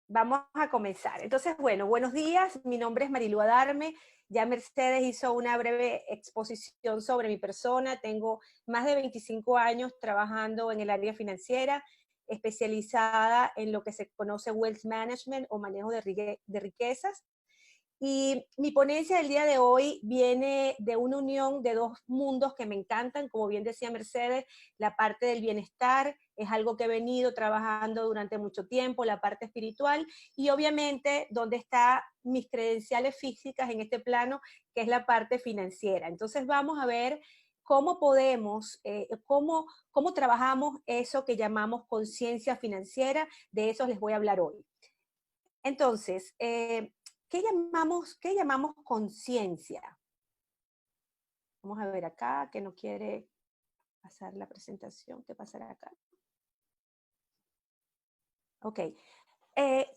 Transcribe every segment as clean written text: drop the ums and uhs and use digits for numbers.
Vamos a comenzar. Entonces, bueno, buenos días. Mi nombre es Marilu Adarme. Ya Mercedes hizo una breve exposición sobre mi persona. Tengo más de 25 años trabajando en el área financiera, especializada en lo que se conoce Wealth Management o manejo de riquezas. Y mi ponencia del día de hoy viene de una unión de dos mundos que me encantan, como bien decía Mercedes, la parte del bienestar es algo que he venido trabajando durante mucho tiempo, la parte espiritual, y obviamente donde están mis credenciales físicas en este plano, que es la parte financiera. Entonces vamos a ver cómo podemos, cómo trabajamos eso que llamamos conciencia financiera, de eso les voy a hablar hoy. Entonces, ¿qué llamamos conciencia? Vamos a ver acá, que no quiere pasar la presentación. ¿Qué pasará acá? Ok.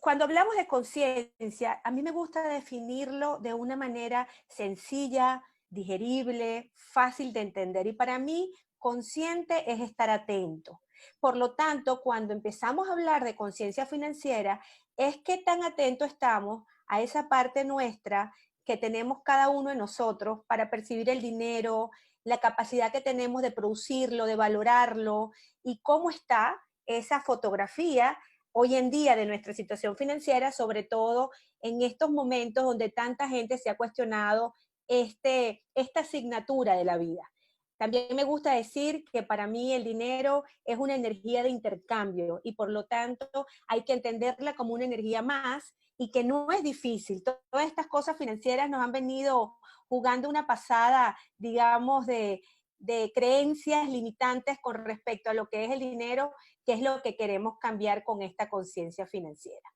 Cuando hablamos de conciencia, a mí me gusta definirlo de una manera sencilla, digerible, fácil de entender. Y para mí, consciente es estar atento. Por lo tanto, cuando empezamos a hablar de conciencia financiera, es qué tan atento estamos a esa parte nuestra que tenemos cada uno de nosotros para percibir el dinero, la capacidad que tenemos de producirlo, de valorarlo, y cómo está esa fotografía hoy en día de nuestra situación financiera, sobre todo en estos momentos donde tanta gente se ha cuestionado esta asignatura de la vida. También me gusta decir que para mí el dinero es una energía de intercambio y por lo tanto hay que entenderla como una energía más y que no es difícil. Todas estas cosas financieras nos han venido jugando una pasada, digamos, de creencias limitantes con respecto a lo que es el dinero, que es lo que queremos cambiar con esta conciencia financiera.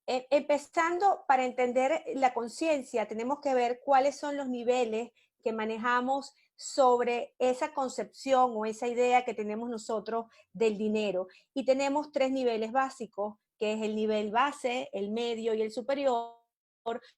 Empezando, para entender la conciencia, tenemos que ver cuáles son los niveles que manejamos sobre esa concepción o esa idea que tenemos nosotros del dinero. Y tenemos tres niveles básicos, que es el nivel base, el medio y el superior,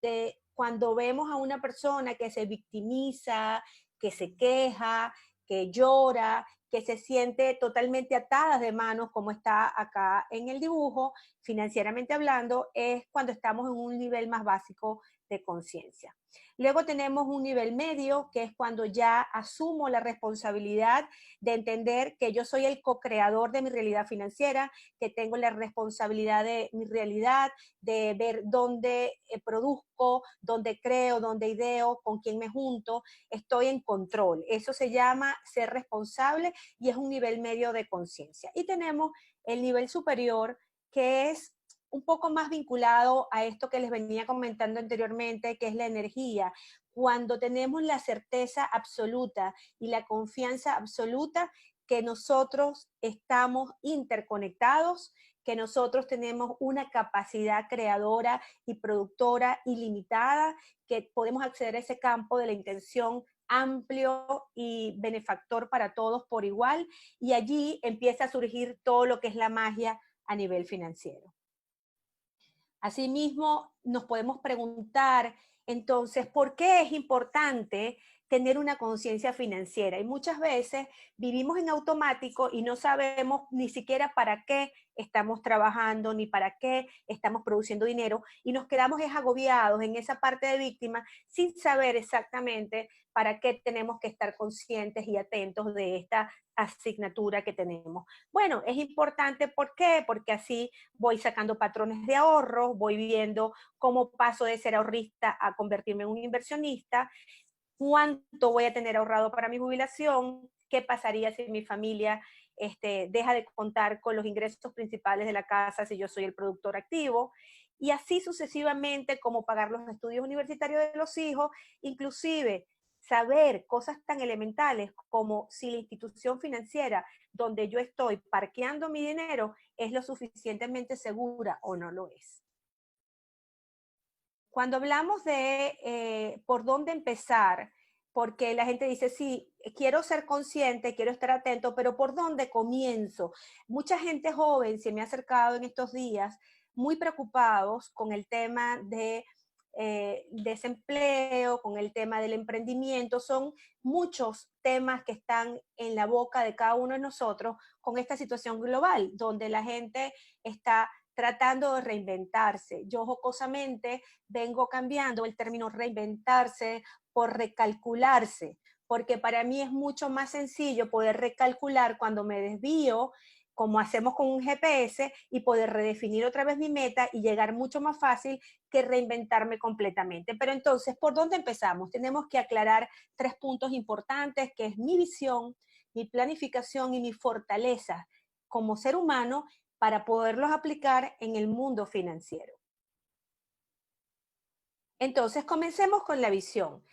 de cuando vemos a una persona que se victimiza, que se queja, que llora, que se siente totalmente atada de manos, como está acá en el dibujo, financieramente hablando, es cuando estamos en un nivel más básico de conciencia. Luego tenemos un nivel medio, que es cuando ya asumo la responsabilidad de entender que yo soy el co-creador de mi realidad financiera, que tengo la responsabilidad de mi realidad, de ver dónde produzco, dónde creo, dónde ideo, con quién me junto, estoy en control. Eso se llama ser responsable y es un nivel medio de conciencia. Y tenemos el nivel superior, que es un poco más vinculado a esto que les venía comentando anteriormente, que es la energía. Cuando tenemos la certeza absoluta y la confianza absoluta que nosotros estamos interconectados, que nosotros tenemos una capacidad creadora y productora ilimitada, que podemos acceder a ese campo de la intención amplio y benefactor para todos por igual, y allí empieza a surgir todo lo que es la magia a nivel financiero. Asimismo, nos podemos preguntar, entonces, ¿por qué es importante tener una conciencia financiera? Y muchas veces vivimos en automático y no sabemos ni siquiera para qué estamos trabajando, ni para qué estamos produciendo dinero, y nos quedamos agobiados en esa parte de víctima sin saber exactamente para qué tenemos que estar conscientes y atentos de esta asignatura que tenemos. Bueno, es importante, ¿por qué? Porque así voy sacando patrones de ahorro, voy viendo cómo paso de ser ahorrista a convertirme en un inversionista, cuánto voy a tener ahorrado para mi jubilación, qué pasaría si mi familia deja de contar con los ingresos principales de la casa si yo soy el productor activo, y así sucesivamente, cómo pagar los estudios universitarios de los hijos, inclusive saber cosas tan elementales como si la institución financiera donde yo estoy parqueando mi dinero es lo suficientemente segura o no lo es. Cuando hablamos de por dónde empezar, porque la gente dice, sí, quiero ser consciente, quiero estar atento, pero ¿por dónde comienzo? Mucha gente joven se me ha acercado en estos días muy preocupados con el tema de desempleo, con el tema del emprendimiento. Son muchos temas que están en la boca de cada uno de nosotros con esta situación global, donde la gente está tratando de reinventarse. Yo jocosamente vengo cambiando el término reinventarse por recalcularse, porque para mí es mucho más sencillo poder recalcular cuando me desvío, como hacemos con un GPS, y poder redefinir otra vez mi meta y llegar mucho más fácil que reinventarme completamente. Pero entonces, ¿por dónde empezamos? Tenemos que aclarar 3 puntos importantes, que es mi visión, mi planificación y mi fortaleza como ser humano para poderlos aplicar en el mundo financiero. Entonces, comencemos con la visión.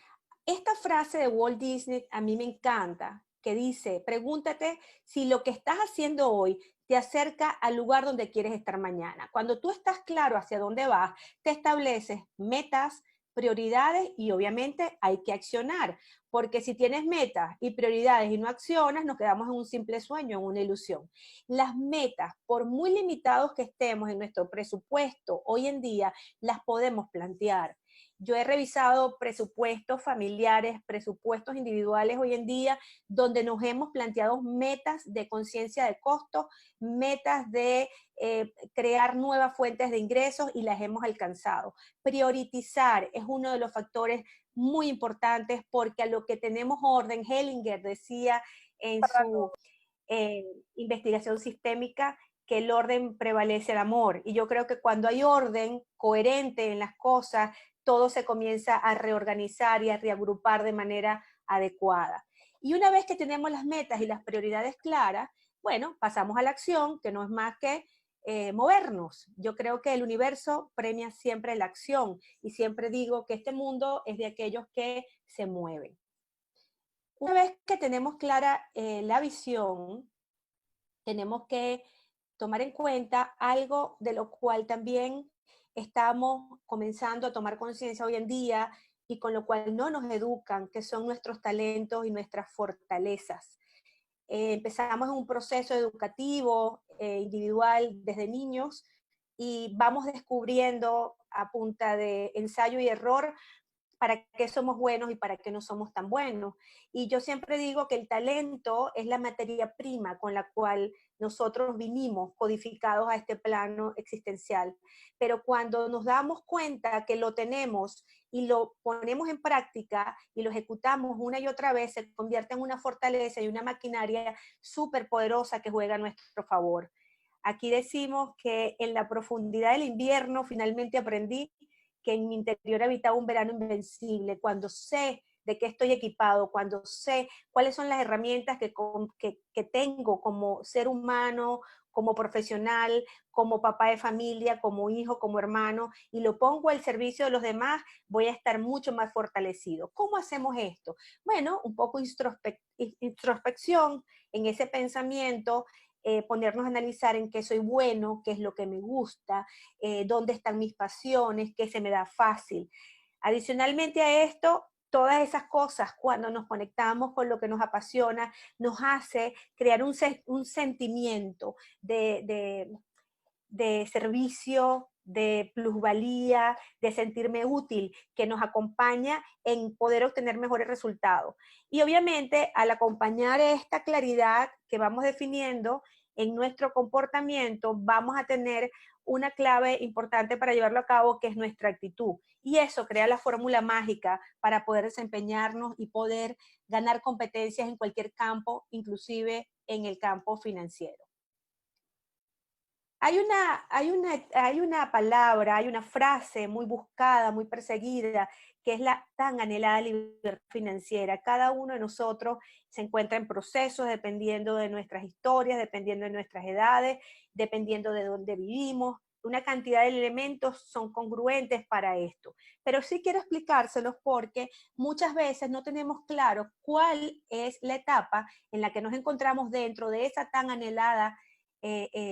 Esta frase de Walt Disney a mí me encanta, que dice, pregúntate si lo que estás haciendo hoy te acerca al lugar donde quieres estar mañana. Cuando tú estás claro hacia dónde vas, te estableces metas, prioridades y obviamente hay que accionar, porque si tienes metas y prioridades y no accionas, nos quedamos en un simple sueño, en una ilusión. Las metas, por muy limitados que estemos en nuestro presupuesto hoy en día, las podemos plantear. Yo he revisado presupuestos familiares, presupuestos individuales hoy en día, donde nos hemos planteado metas de conciencia de costo, metas de crear nuevas fuentes de ingresos y las hemos alcanzado. Priorizar es uno de los factores muy importantes porque a lo que tenemos orden, Hellinger decía en su investigación sistémica, que el orden prevalece el amor. Y yo creo que cuando hay orden coherente en las cosas, todo se comienza a reorganizar y a reagrupar de manera adecuada. Y una vez que tenemos las metas y las prioridades claras, bueno, pasamos a la acción, que no es más que movernos. Yo creo que el universo premia siempre la acción y siempre digo que este mundo es de aquellos que se mueven. Una vez que tenemos clara la visión, tenemos que tomar en cuenta algo de lo cual también estamos comenzando a tomar conciencia hoy en día y con lo cual no nos educan, que son nuestros talentos y nuestras fortalezas. Empezamos en un proceso educativo individual desde niños y vamos descubriendo a punta de ensayo y error para qué somos buenos y para qué no somos tan buenos. Y yo siempre digo que el talento es la materia prima con la cual nosotros vinimos codificados a este plano existencial. Pero cuando nos damos cuenta que lo tenemos y lo ponemos en práctica y lo ejecutamos una y otra vez, se convierte en una fortaleza y una maquinaria súper poderosa que juega a nuestro favor. Aquí decimos que en la profundidad del invierno finalmente aprendí que en mi interior habitaba un verano invencible, cuando sé de qué estoy equipado, cuando sé cuáles son las herramientas que tengo como ser humano, como profesional, como papá de familia, como hijo, como hermano, y lo pongo al servicio de los demás, voy a estar mucho más fortalecido. ¿Cómo hacemos esto? Bueno, un poco introspección en ese pensamiento, ponernos a analizar en qué soy bueno, qué es lo que me gusta, dónde están mis pasiones, qué se me da fácil. Adicionalmente a esto, todas esas cosas, cuando nos conectamos con lo que nos apasiona, nos hace crear un sentimiento de servicio, de plusvalía, de sentirme útil, que nos acompaña en poder obtener mejores resultados. Y obviamente, al acompañar esta claridad que vamos definiendo en nuestro comportamiento, vamos a tener una clave importante para llevarlo a cabo, que es nuestra actitud. Y eso crea la fórmula mágica para poder desempeñarnos y poder ganar competencias en cualquier campo, inclusive en el campo financiero. Hay una palabra, hay una frase muy buscada, muy perseguida, que es la tan anhelada libertad financiera. Cada uno de nosotros se encuentra en procesos dependiendo de nuestras historias, dependiendo de nuestras edades, dependiendo de dónde vivimos. Una cantidad de elementos son congruentes para esto. Pero sí quiero explicárselos porque muchas veces no tenemos claro cuál es la etapa en la que nos encontramos dentro de esa tan anhelada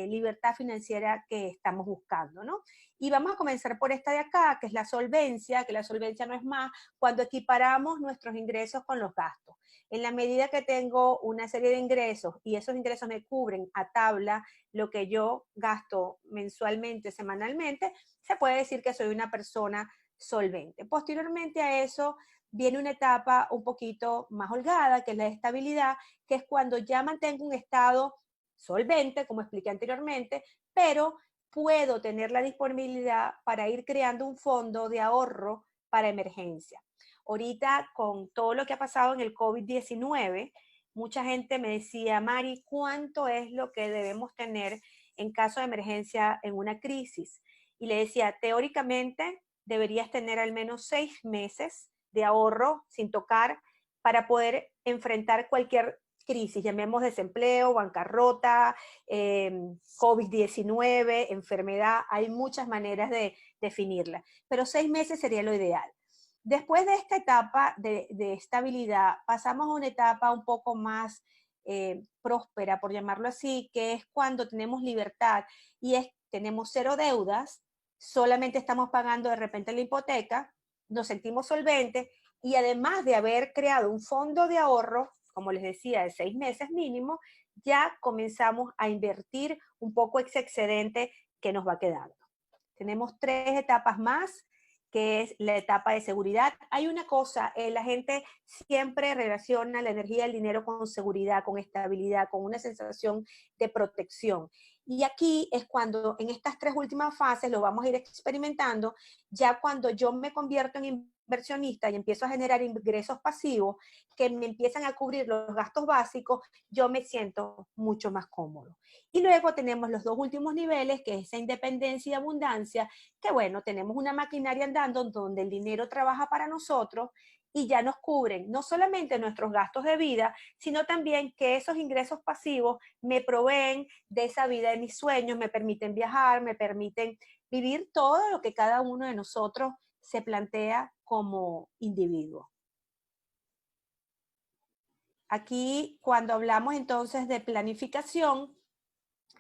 libertad financiera que estamos buscando, ¿no? Y vamos a comenzar por esta de acá, que es la solvencia, que la solvencia no es más cuando equiparamos nuestros ingresos con los gastos. En la medida que tengo una serie de ingresos y esos ingresos me cubren a tabla lo que yo gasto mensualmente, semanalmente, se puede decir que soy una persona solvente. Posteriormente a eso viene una etapa un poquito más holgada, que es la estabilidad, que es cuando ya mantengo un estado solvente, como expliqué anteriormente, pero puedo tener la disponibilidad para ir creando un fondo de ahorro para emergencia. Ahorita, con todo lo que ha pasado en el COVID-19, mucha gente me decía, Mari, ¿cuánto es lo que debemos tener en caso de emergencia en una crisis? Y le decía, teóricamente deberías tener al menos 6 meses de ahorro sin tocar para poder enfrentar cualquier crisis, llamemos desempleo, bancarrota, COVID-19, enfermedad, hay muchas maneras de definirla, pero 6 meses sería lo ideal. Después de esta etapa de estabilidad, pasamos a una etapa un poco más próspera, por llamarlo así, que es cuando tenemos libertad y tenemos 0 deudas, solamente estamos pagando de repente la hipoteca, nos sentimos solventes y además de haber creado un fondo de ahorro, como les decía, de 6 meses mínimo, ya comenzamos a invertir un poco ese excedente que nos va quedando. Tenemos 3 etapas más, que es la etapa de seguridad. Hay una cosa, la gente siempre relaciona la energía del dinero con seguridad, con estabilidad, con una sensación de protección. Y aquí es cuando en estas 3 últimas fases lo vamos a ir experimentando, ya cuando yo me convierto en inversionista y empiezo a generar ingresos pasivos que me empiezan a cubrir los gastos básicos, yo me siento mucho más cómodo. Y luego tenemos los 2 últimos niveles, que es esa independencia y abundancia, que bueno, tenemos una maquinaria andando donde el dinero trabaja para nosotros y ya nos cubren no solamente nuestros gastos de vida, sino también que esos ingresos pasivos me proveen de esa vida de mis sueños, me permiten viajar, me permiten vivir todo lo que cada uno de nosotros se plantea como individuo. Aquí, cuando hablamos entonces de planificación,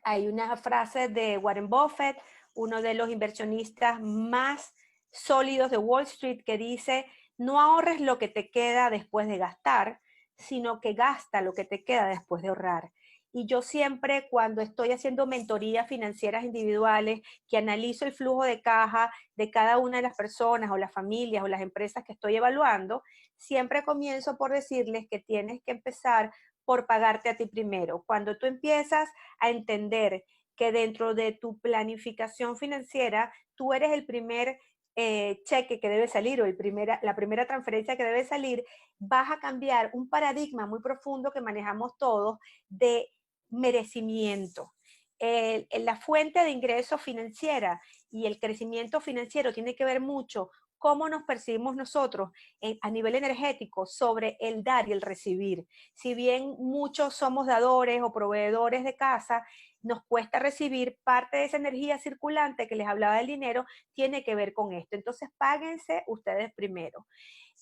hay una frase de Warren Buffett, uno de los inversionistas más sólidos de Wall Street, que dice, no ahorres lo que te queda después de gastar, sino que gasta lo que te queda después de ahorrar. Y yo siempre, cuando estoy haciendo mentorías financieras individuales, que analizo el flujo de caja de cada una de las personas o las familias o las empresas que estoy evaluando, siempre comienzo por decirles que tienes que empezar por pagarte a ti primero. Cuando tú empiezas a entender que dentro de tu planificación financiera, tú eres el primer cheque que debe salir o la primera transferencia que debe salir, vas a cambiar un paradigma muy profundo que manejamos todos de merecimiento. La fuente de ingreso financiera y el crecimiento financiero tiene que ver mucho cómo nos percibimos nosotros a nivel energético sobre el dar y el recibir. Si bien muchos somos dadores o proveedores de casa, nos cuesta recibir parte de esa energía circulante que les hablaba del dinero, tiene que ver con esto. Entonces, páguense ustedes primero.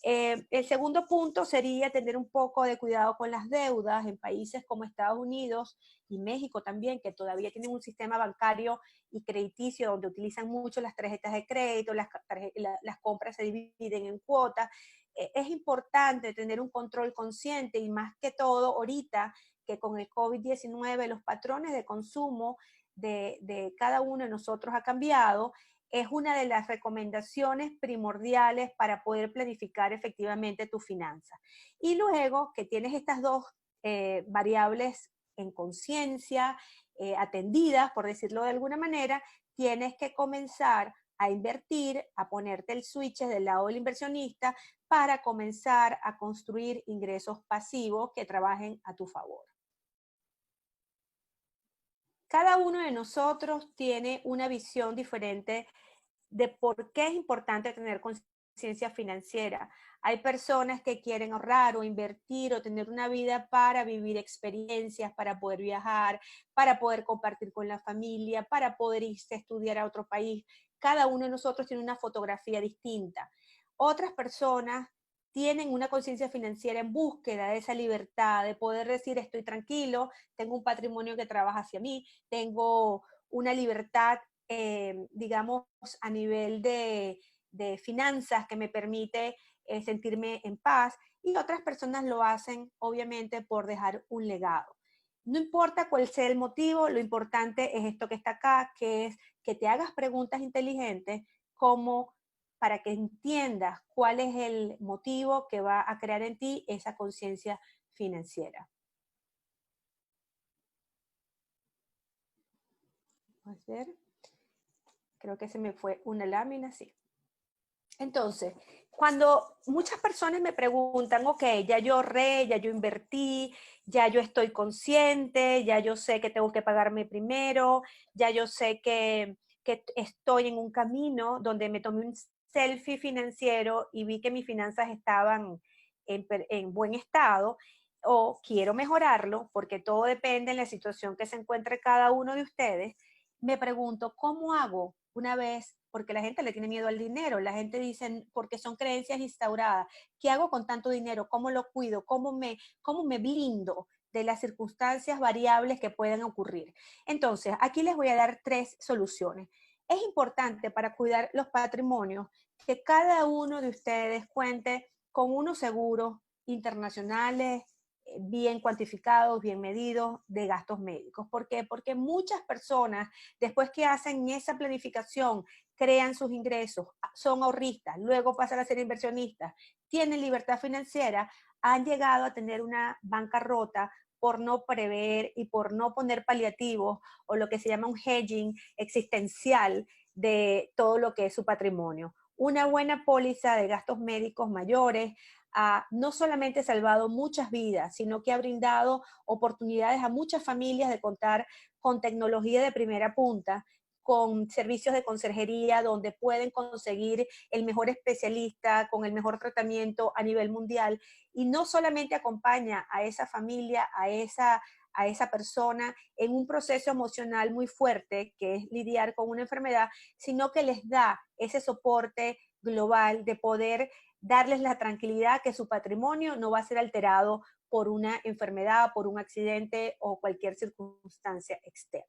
El segundo punto sería tener un poco de cuidado con las deudas en países como Estados Unidos y México también, que todavía tienen un sistema bancario y crediticio donde utilizan mucho las tarjetas de crédito, las compras se dividen en cuotas. Es importante tener un control consciente y más que todo ahorita que con el COVID-19 los patrones de consumo de cada uno de nosotros ha cambiado. Es una de las recomendaciones primordiales para poder planificar efectivamente tu finanza. Y luego que tienes estas 2 variables en conciencia, atendidas, por decirlo de alguna manera, tienes que comenzar a invertir, a ponerte el switch del lado del inversionista para comenzar a construir ingresos pasivos que trabajen a tu favor. Cada uno de nosotros tiene una visión diferente de por qué es importante tener conciencia financiera. Hay personas que quieren ahorrar o invertir o tener una vida para vivir experiencias, para poder viajar, para poder compartir con la familia, para poder irse a estudiar a otro país. Cada uno de nosotros tiene una fotografía distinta. Otras personas tienen una conciencia financiera en búsqueda de esa libertad, de poder decir estoy tranquilo, tengo un patrimonio que trabaja hacia mí, tengo una libertad digamos, a nivel de finanzas que me permite sentirme en paz, y otras personas lo hacen obviamente por dejar un legado. No importa cuál sea el motivo, lo importante es esto que está acá, que es que te hagas preguntas inteligentes como para que entiendas cuál es el motivo que va a crear en ti esa conciencia financiera. Vamos a ver. Creo que se me fue una lámina, sí. Entonces, cuando muchas personas me preguntan, ok, ya yo ahorré, ya yo invertí, ya yo estoy consciente, ya yo sé que tengo que pagarme primero, ya yo sé que estoy en un camino donde me tomé un selfie financiero y vi que mis finanzas estaban en buen estado, o quiero mejorarlo, porque todo depende de la situación que se encuentre cada uno de ustedes, me pregunto, ¿cómo hago una vez? Porque la gente le tiene miedo al dinero, la gente dice, porque son creencias instauradas, ¿qué hago con tanto dinero? ¿Cómo lo cuido? Cómo me blindo de las circunstancias variables que pueden ocurrir? Entonces, aquí les voy a dar 3 soluciones. Es importante para cuidar los patrimonios que cada uno de ustedes cuente con unos seguros internacionales, bien cuantificados, bien medidos de gastos médicos. ¿Por qué? Porque muchas personas, después que hacen esa planificación, crean sus ingresos, son ahorristas, luego pasan a ser inversionistas, tienen libertad financiera, han llegado a tener una bancarrota por no prever y por no poner paliativos o lo que se llama un hedging existencial de todo lo que es su patrimonio. Una buena póliza de gastos médicos mayores ha no solamente salvado muchas vidas, sino que ha brindado oportunidades a muchas familias de contar con tecnología de primera punta, con servicios de conserjería donde pueden conseguir el mejor especialista con el mejor tratamiento a nivel mundial, y no solamente acompaña a esa familia, a esa persona en un proceso emocional muy fuerte, que es lidiar con una enfermedad, sino que les da ese soporte global de poder darles la tranquilidad que su patrimonio no va a ser alterado por una enfermedad, por un accidente o cualquier circunstancia externa.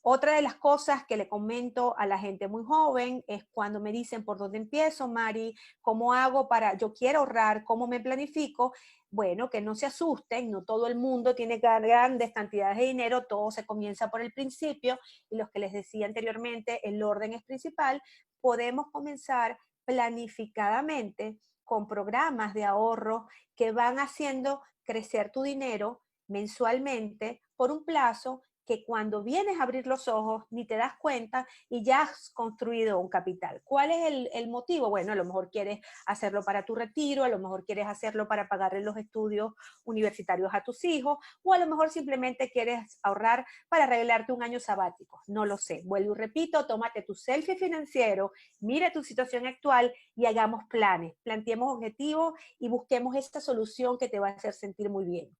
Otra de las cosas que le comento a la gente muy joven es cuando me dicen, ¿por dónde empiezo, Mari? ¿Cómo hago para, yo quiero ahorrar, cómo me planifico? Bueno, que no se asusten, no todo el mundo tiene grandes cantidades de dinero, todo se comienza por el principio, y los que les decía anteriormente, el orden es principal. Podemos comenzar planificadamente con programas de ahorro que van haciendo crecer tu dinero mensualmente por un plazo que cuando vienes a abrir los ojos ni te das cuenta y ya has construido un capital. ¿Cuál es el motivo? Bueno, a lo mejor quieres hacerlo para tu retiro, a lo mejor quieres hacerlo para pagarle los estudios universitarios a tus hijos, o a lo mejor simplemente quieres ahorrar para regalarte un año sabático. No lo sé. Vuelvo y repito, tómate tu selfie financiero, mira tu situación actual y hagamos planes, planteemos objetivos y busquemos esta solución que te va a hacer sentir muy bien.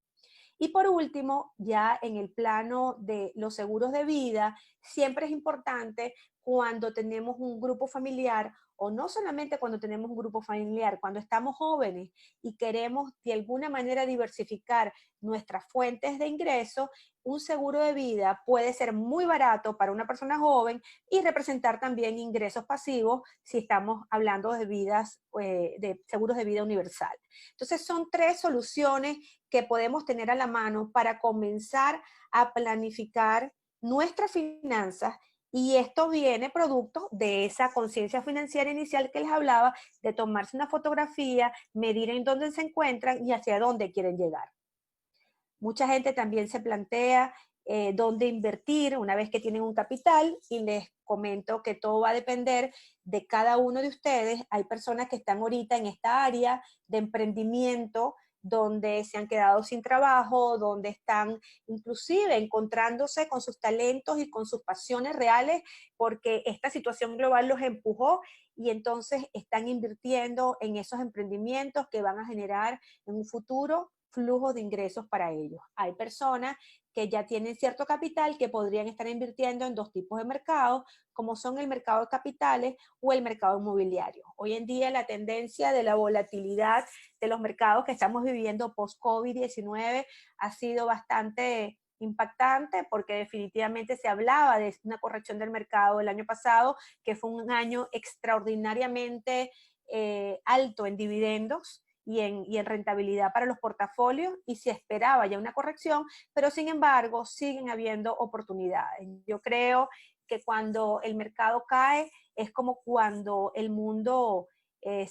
Y por último, ya en el plano de los seguros de vida, siempre es importante cuando tenemos un grupo familiar, o no solamente cuando tenemos un grupo familiar, cuando estamos jóvenes y queremos de alguna manera diversificar nuestras fuentes de ingreso, un seguro de vida puede ser muy barato para una persona joven y representar también ingresos pasivos si estamos hablando de vidas, de seguros de vida universal. Entonces son 3 soluciones que podemos tener a la mano para comenzar a planificar nuestras finanzas, y esto viene producto de esa conciencia financiera inicial que les hablaba, de tomarse una fotografía, medir en dónde se encuentran y hacia dónde quieren llegar. Mucha gente también se plantea dónde invertir una vez que tienen un capital, y les comento que todo va a depender de cada uno de ustedes. Hay personas que están ahorita en esta área de emprendimiento donde se han quedado sin trabajo, donde están inclusive encontrándose con sus talentos y con sus pasiones reales, porque esta situación global los empujó, y entonces están invirtiendo en esos emprendimientos que van a generar en un futuro flujos de ingresos para ellos. Hay personas que ya tienen cierto capital que podrían estar invirtiendo en 2 tipos de mercados, como son el mercado de capitales o el mercado inmobiliario. Hoy en día la tendencia de la volatilidad de los mercados que estamos viviendo post-COVID-19 ha sido bastante impactante, porque definitivamente se hablaba de una corrección del mercado el año pasado, que fue un año extraordinariamente alto en dividendos y en rentabilidad para los portafolios, y se esperaba ya una corrección, pero sin embargo siguen habiendo oportunidades. Yo creo que cuando el mercado cae es como cuando el mundo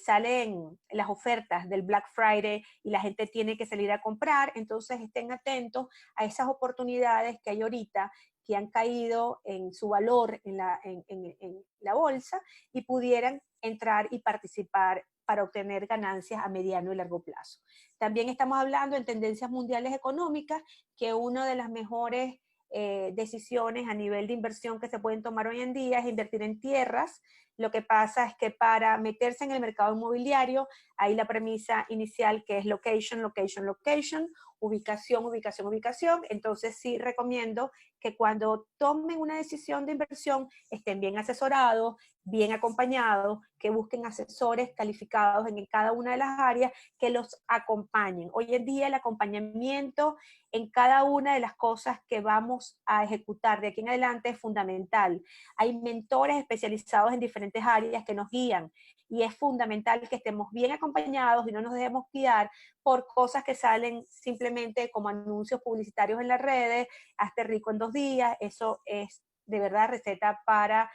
salen las ofertas del Black Friday y la gente tiene que salir a comprar. Entonces estén atentos a esas oportunidades que hay ahorita, que han caído en su valor en la bolsa y pudieran entrar y participar para obtener ganancias a mediano y largo plazo. También estamos hablando en tendencias mundiales económicas, que una de las mejores decisiones a nivel de inversión que se pueden tomar hoy en día es invertir en tierras. Lo que pasa es que para meterse en el mercado inmobiliario hay la premisa inicial que es location, location, location, ubicación, ubicación, ubicación. Entonces sí recomiendo que cuando tomen una decisión de inversión estén bien asesorados, bien acompañados, que busquen asesores calificados en cada una de las áreas que los acompañen. Hoy en día el acompañamiento en cada una de las cosas que vamos a ejecutar de aquí en adelante es fundamental. Hay mentores especializados en diferentes áreas que nos guían y es fundamental que estemos bien acompañados y no nos dejemos guiar por cosas que salen simplemente como anuncios publicitarios en las redes, hazte rico en 2 días. Eso es de verdad receta para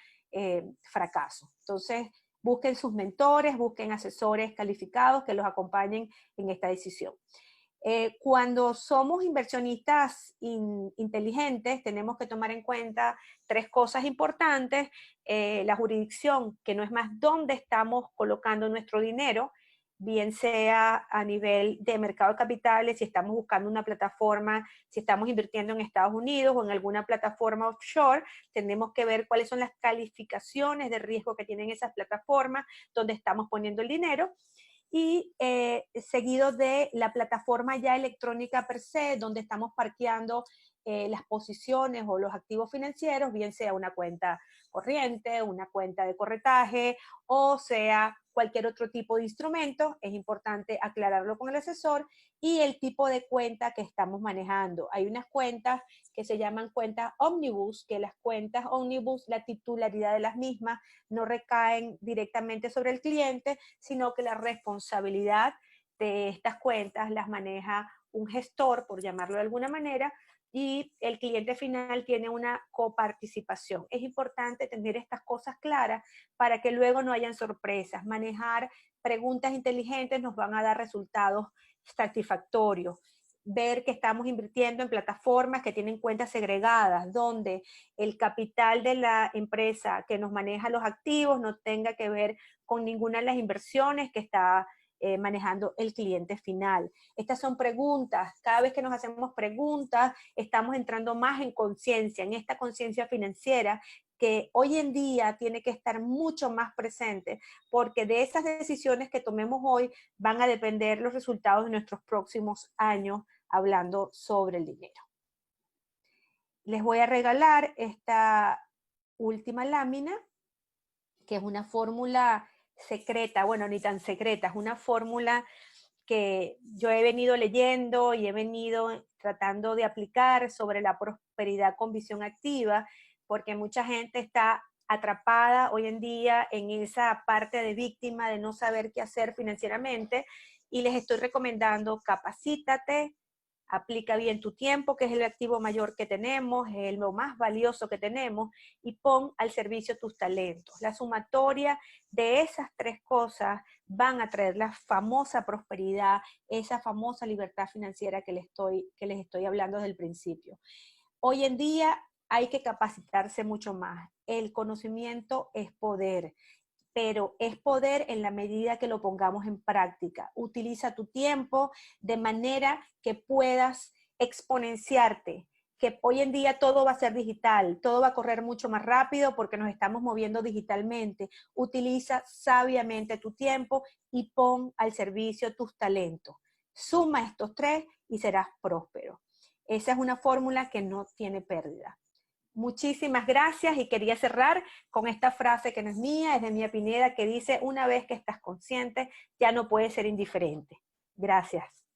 fracaso. Entonces, busquen sus mentores, busquen asesores calificados que los acompañen en esta decisión. Cuando somos inversionistas inteligentes, tenemos que tomar en cuenta 3 cosas importantes. La jurisdicción, que no es más dónde estamos colocando nuestro dinero, bien sea a nivel de mercado de capitales, si estamos buscando una plataforma, si estamos invirtiendo en Estados Unidos o en alguna plataforma offshore, tenemos que ver cuáles son las calificaciones de riesgo que tienen esas plataformas, donde estamos poniendo el dinero, y seguido de la plataforma ya electrónica per se, donde estamos parqueando las posiciones o los activos financieros, bien sea una cuenta corriente, una cuenta de corretaje, o sea cualquier otro tipo de instrumento. Es importante aclararlo con el asesor, y el tipo de cuenta que estamos manejando. Hay unas cuentas que se llaman cuentas Omnibus, que las cuentas Omnibus, la titularidad de las mismas no recaen directamente sobre el cliente, sino que la responsabilidad de estas cuentas las maneja un gestor, por llamarlo de alguna manera, y el cliente final tiene una coparticipación. Es importante tener estas cosas claras para que luego no hayan sorpresas. Manejar preguntas inteligentes nos van a dar resultados satisfactorios. Ver que estamos invirtiendo en plataformas que tienen cuentas segregadas, donde el capital de la empresa que nos maneja los activos no tenga que ver con ninguna de las inversiones que está manejando el cliente final. Estas son preguntas. Cada vez que nos hacemos preguntas, estamos entrando más en conciencia, en esta conciencia financiera que hoy en día tiene que estar mucho más presente, porque de esas decisiones que tomemos hoy van a depender los resultados de nuestros próximos años hablando sobre el dinero. Les voy a regalar esta última lámina, que es una fórmula secreta, bueno, ni tan secreta, es una fórmula que yo he venido leyendo y he venido tratando de aplicar sobre la prosperidad con visión activa, porque mucha gente está atrapada hoy en día en esa parte de víctima de no saber qué hacer financieramente, y les estoy recomendando: capacítate, aplica bien tu tiempo, que es el activo mayor que tenemos, es lo más valioso que tenemos, y pon al servicio tus talentos. La sumatoria de esas 3 cosas van a traer la famosa prosperidad, esa famosa libertad financiera que les estoy hablando desde el principio. Hoy en día hay que capacitarse mucho más. El conocimiento es poder, pero es poder en la medida que lo pongamos en práctica. Utiliza tu tiempo de manera que puedas exponenciarte, que hoy en día todo va a ser digital, todo va a correr mucho más rápido porque nos estamos moviendo digitalmente. Utiliza sabiamente tu tiempo y pon al servicio tus talentos. Suma estos 3 y serás próspero. Esa es una fórmula que no tiene pérdida. Muchísimas gracias, y quería cerrar con esta frase que no es mía, es de Mía Pineda, que dice: una vez que estás consciente, ya no puedes ser indiferente. Gracias.